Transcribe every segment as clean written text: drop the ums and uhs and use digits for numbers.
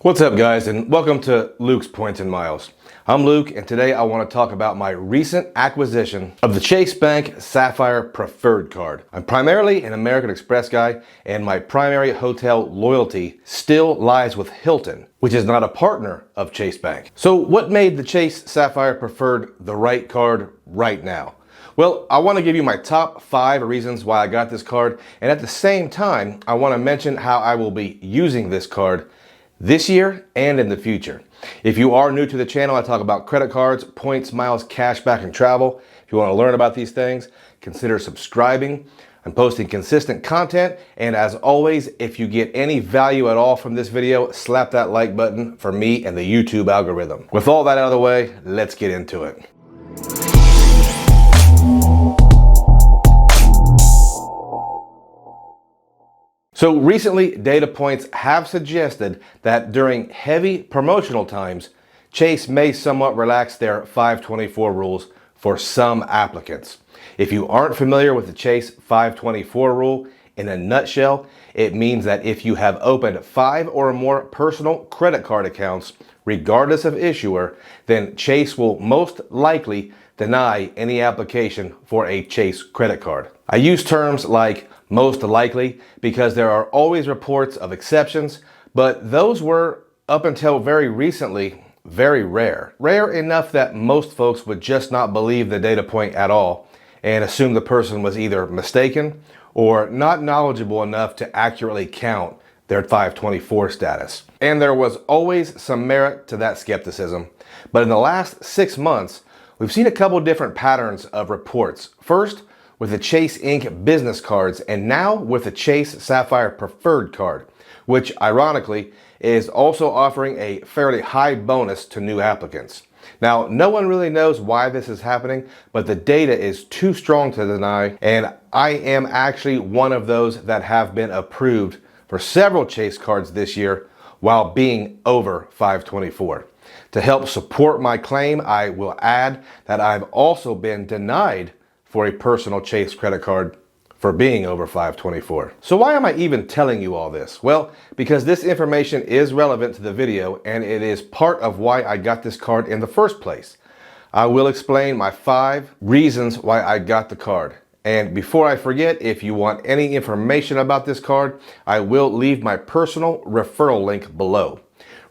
What's up, guys, and welcome to Luke's Points and Miles. I'm Luke, and today I want to talk about my recent acquisition of the Chase Bank Sapphire Preferred card. I'm primarily an American Express guy, and my primary hotel loyalty still lies with Hilton, which is not a partner of Chase Bank. So what made the Chase Sapphire Preferred the right card right now? Well, I want to give you my top 5 reasons why I got this card, and at the same time, I want to mention how I will be using this card this year and in the future. If you are new to the channel, I talk about credit cards, points, miles, cashback, and travel. If you want to learn about these things, consider subscribing. I'm posting consistent content, and as always, if you get any value at all from this video, slap that like button for me and the YouTube algorithm. With all that out of the way, let's get into it. So recently, data points have suggested that during heavy promotional times, Chase may somewhat relax their 524 rules for some applicants. If you aren't familiar with the Chase 524 rule, in a nutshell, it means that if you have opened 5 or more personal credit card accounts, regardless of issuer, then Chase will most likely deny any application for a Chase credit card. I use terms like most likely because there are always reports of exceptions, but those were, up until very recently, very rare. Rare enough that most folks would just not believe the data point at all and assume the person was either mistaken or not knowledgeable enough to accurately count their 524 status. And there was always some merit to that skepticism. But in the last 6 months, we've seen a couple different patterns of reports. First, with the Chase Inc. business cards, and now with the Chase Sapphire Preferred card, which ironically is also offering a fairly high bonus to new applicants. Now, no one really knows why this is happening, but the data is too strong to deny, and I am actually one of those that have been approved for several Chase cards this year while being over 524. To help support my claim, I will add that I've also been denied for a personal Chase credit card for being over 524. So why am I even telling you all this? Well, because this information is relevant to the video and it is part of why I got this card in the first place. I will explain my 5 reasons why I got the card. And before I forget, if you want any information about this card, I will leave my personal referral link below.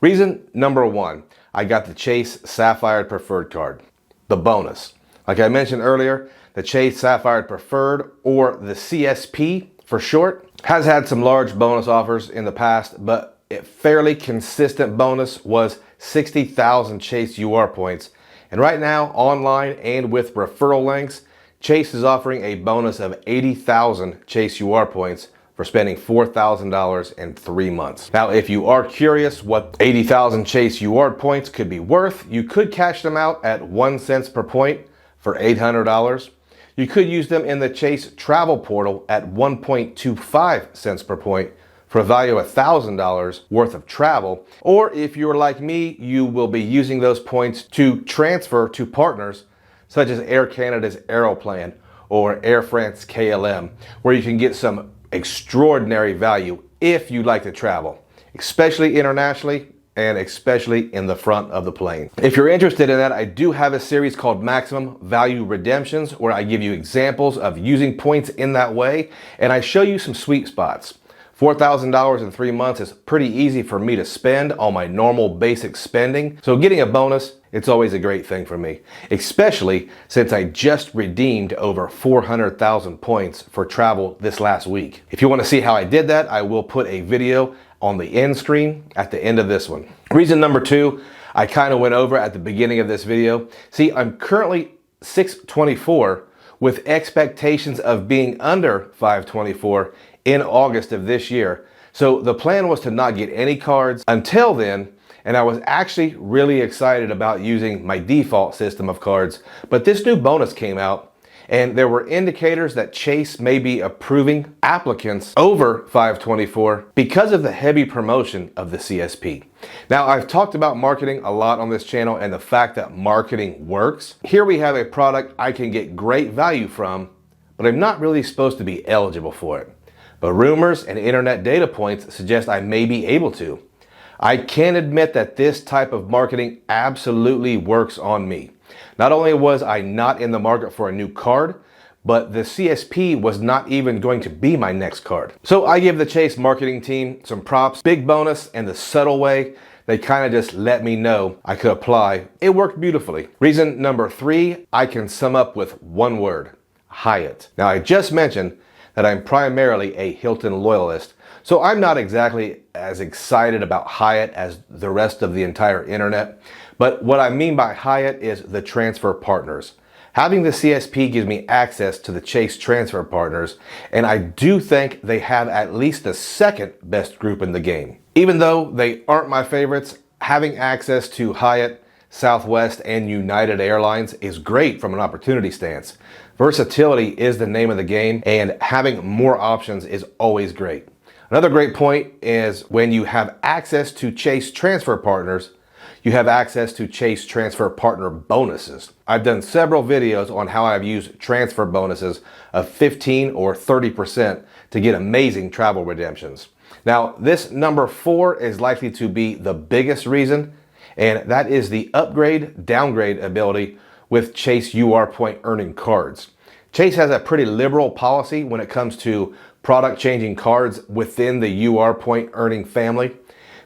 Reason number 1, I got the Chase Sapphire Preferred card. The bonus. Like I mentioned earlier, the Chase Sapphire Preferred, or the CSP for short, has had some large bonus offers in the past, but a fairly consistent bonus was 60,000 Chase UR points. And right now, online and with referral links, Chase is offering a bonus of 80,000 Chase UR points for spending $4,000 in 3 months. Now, if you are curious what 80,000 Chase UR points could be worth, you could cash them out at 1 cent per point for $800. You could use them in the Chase Travel Portal at 1.25 cents per point for a value of $1,000 worth of travel. Or if you're like me, you will be using those points to transfer to partners such as Air Canada's Aeroplan or Air France KLM, where you can get some extraordinary value if you like to travel, especially internationally and especially in the front of the plane. If you're interested in that, I do have a series called Maximum Value Redemptions where I give you examples of using points in that way, and I show you some sweet spots. $4,000 in 3 months is pretty easy for me to spend on my normal basic spending, so getting a bonus, it's always a great thing for me, especially since I just redeemed over 400,000 points for travel this last week. If you want to see how I did that, I will put a video on the end screen at the end of this one. Reason number 2, I kind of went over at the beginning of this video. See, I'm currently 624 with expectations of being under 524 in August of this year. So the plan was to not get any cards until then, and I was actually really excited about using my default system of cards. But this new bonus came out, and there were indicators that Chase may be approving applicants over 524 because of the heavy promotion of the CSP. Now, I've talked about marketing a lot on this channel and the fact that marketing works. Here we have a product I can get great value from, but I'm not really supposed to be eligible for it. But rumors and internet data points suggest I may be able to. I can admit that this type of marketing absolutely works on me. Not only was I not in the market for a new card, but the CSP was not even going to be my next card. So I give the Chase marketing team some props. Big bonus and the subtle way they kind of just let me know I could apply. It worked beautifully. Reason number 3, I can sum up with one word: Hyatt. Now, I just mentioned that I'm primarily a Hilton loyalist, so I'm not exactly as excited about Hyatt as the rest of the entire internet. But what I mean by Hyatt is the transfer partners. Having the CSP gives me access to the Chase transfer partners, and I do think they have at least the second best group in the game. Even though they aren't my favorites, having access to Hyatt, Southwest, and United Airlines is great from an opportunity stance. Versatility is the name of the game, and having more options is always great. Another great point is when you have access to Chase transfer partners, you have access to Chase transfer partner bonuses. I've done several videos on how I've used transfer bonuses of 15 or 30% to get amazing travel redemptions. Now, this number 4 is likely to be the biggest reason, and that is the upgrade, downgrade ability with Chase UR point earning cards. Chase has a pretty liberal policy when it comes to product changing cards within the UR point earning family.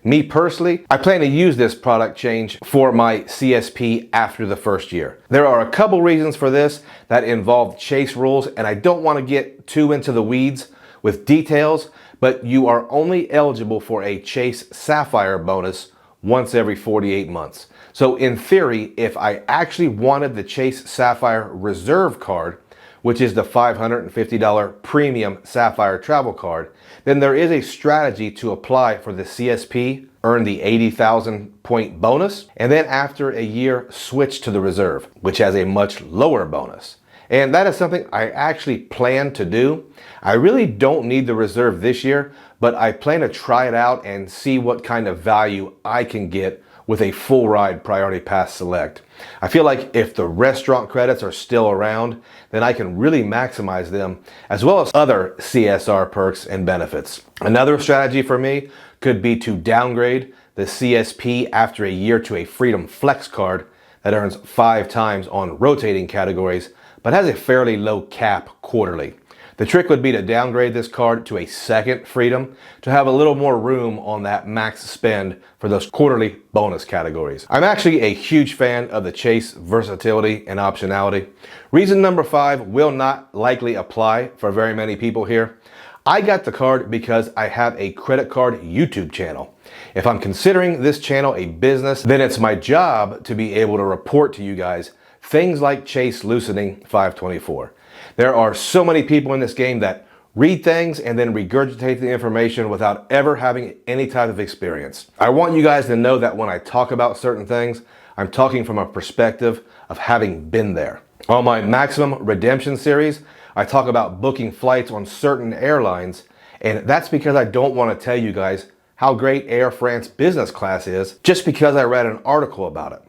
Me personally, I plan to use this product change for my CSP after the first year. There are a couple reasons for this that involve Chase rules, and I don't want to get too into the weeds with details, but you are only eligible for a Chase Sapphire bonus once every 48 months. So in theory, if I actually wanted the Chase Sapphire Reserve card, which is the $550 premium Sapphire travel card, then there is a strategy to apply for the CSP, earn the 80,000 point bonus, and then after a year switch to the Reserve, which has a much lower bonus. And that is something I actually plan to do. I really don't need the Reserve this year, but I plan to try it out and see what kind of value I can get with a full ride Priority Pass Select. I feel like if the restaurant credits are still around, then I can really maximize them, as well as other CSR perks and benefits. Another strategy for me could be to downgrade the CSP after a year to a Freedom Flex card that earns 5 times on rotating categories, but has a fairly low cap quarterly. The trick would be to downgrade this card to a second Freedom to have a little more room on that max spend for those quarterly bonus categories. I'm actually a huge fan of the Chase versatility and optionality. Reason number 5 will not likely apply for very many people here. I got the card because I have a credit card YouTube channel. If I'm considering this channel a business, then it's my job to be able to report to you guys things like Chase loosening 524. There are so many people in this game that read things and then regurgitate the information without ever having any type of experience. I want you guys to know that when I talk about certain things, I'm talking from a perspective of having been there. On my Maximum Redemption series, I talk about booking flights on certain airlines, and that's because I don't want to tell you guys how great Air France business class is just because I read an article about it.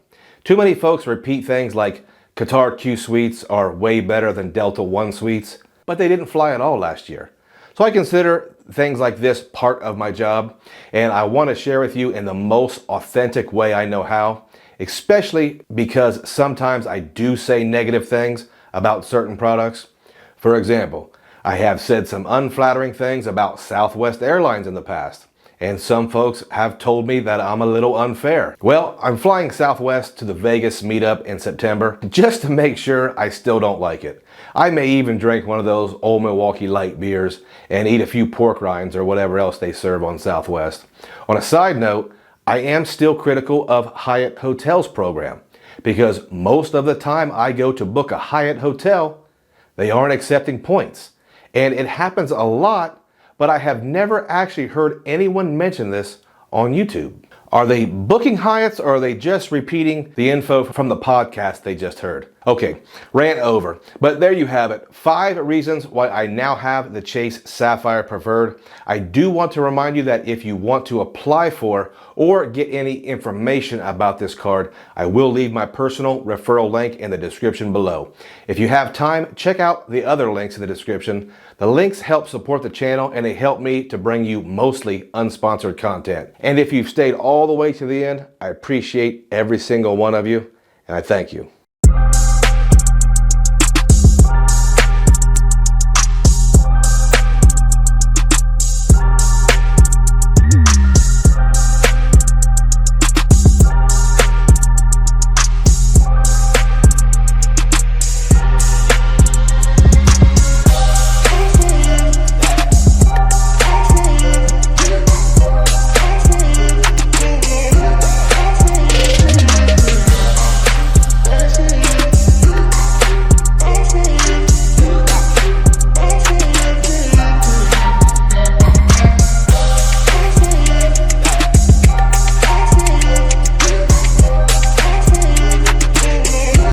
Too many folks repeat things like Qatar Q suites are way better than Delta One suites, but they didn't fly at all last year. So I consider things like this part of my job, and I want to share with you in the most authentic way I know how, especially because sometimes I do say negative things about certain products. For example, I have said some unflattering things about Southwest Airlines in the past, and some folks have told me that I'm a little unfair. Well, I'm flying Southwest to the Vegas meetup in September just to make sure I still don't like it. I may even drink one of those Old Milwaukee light beers and eat a few pork rinds or whatever else they serve on Southwest. On a side note, I am still critical of Hyatt Hotels program because most of the time I go to book a Hyatt hotel, they aren't accepting points. And it happens a lot, but I have never actually heard anyone mention this on YouTube. Are they booking Hyatts or are they just repeating the info from the podcast they just heard? Okay, rant over. But there you have it. 5 reasons why I now have the Chase Sapphire Preferred. I do want to remind you that if you want to apply for or get any information about this card, I will leave my personal referral link in the description below. If you have time, check out the other links in the description. The links help support the channel and they help me to bring you mostly unsponsored content. And if you've stayed all the way to the end, I appreciate every single one of you and I thank you.